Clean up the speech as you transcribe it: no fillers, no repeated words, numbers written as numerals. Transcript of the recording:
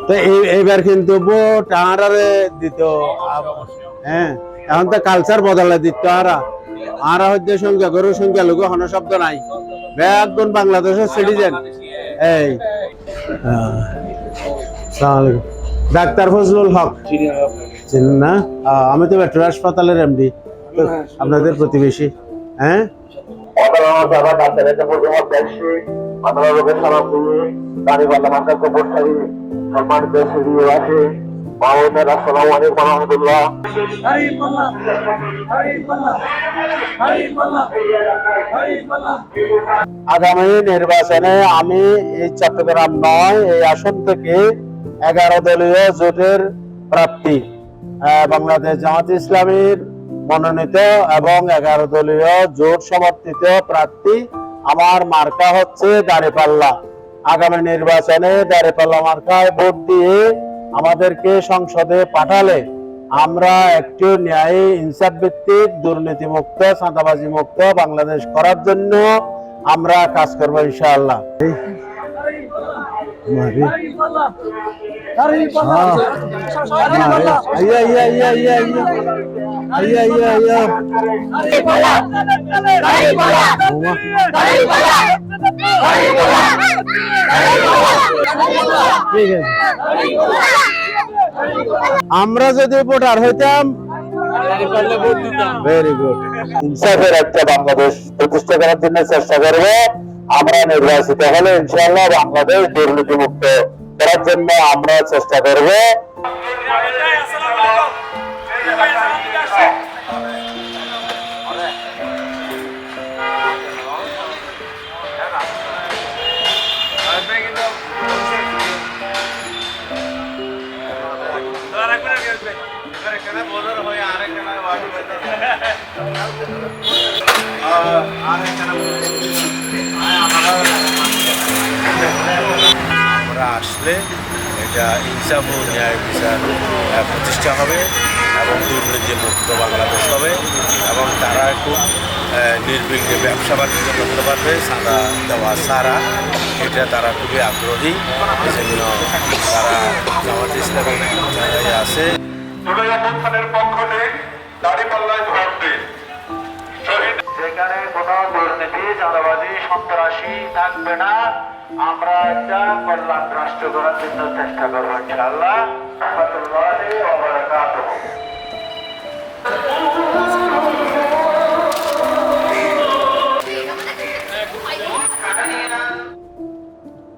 তো এইবার কিন্তু ভোট আরারে দিত। হ্যাঁ, এখন তো কালচার বদলে দিত। আরা হচ্ছে সংখ্যাগুরু সংখ্যালঘু হন শব্দ নাই, একজন বাংলাদেশের সিটিজেন। এই ডাক্তার ফজলুল হক চিনেন না? আমি তো মেট্রো হাসপাতালের এমডি, আপনাদের প্রতিবেশী। হ্যাঁ, আগামী নির্বাচনে আমি এই চট্টগ্রাম নয়, এই আসন থেকে 11 দলীয় জোটের প্রার্থী, বাংলাদেশ জামাত ইসলামীর মনোনীত এবং 11 দলীয় জোট সমর্থিত প্রার্থী। আমার মার্কা হচ্ছে দাঁড়িপাল্লা। আগামী নির্বাচনে দাঁড়িপাল্লা মার্কায় ভোট দিয়ে আমাদেরকে সংসদে পাঠালে আমরা একটু ন্যায় ইনসাফ ভিত্তিক, দুর্নীতি মুক্ত, চাঁদাবাজি মুক্ত বাংলাদেশ করার জন্য আমরা কাজ করবো ইনশাআল্লাহ। আমরা যদি ভোটার হইতাম, ভেরি গুড, ইনসাফের একটা বাংলাদেশ প্রতিষ্ঠা করার জন্য চেষ্টা করবো। আমরা নির্বাচিত হলে ইনশাআল্লাহ বাংলাদেশ দুর্নীতি মুক্ত করার জন্য আমরা চেষ্টা করবো। আমরা আসলে এটা ইনসাফ ও ন্যায় বিচার প্রতিষ্ঠা হবে এবং দুর্নীতি মুক্ত বাংলাদেশ হবে এবং তারা খুব নির্বিঘ্নে ব্যবসা বাণিজ্য করতে পারবে সাদা দেওয়া ছাড়া। এটা তারা খুবই আগ্রহী, সেজন্য তারা জামাত ইসলামের জায়গায় আছে। যেখানে কোনো দুর্নীতি, চাঁদাবাজি, সন্ত্রাসী থাকবে না, আমরা একটা কল্যাণ রাষ্ট্র করার জন্য চেষ্টা করবো ইনশাআল্লাহ।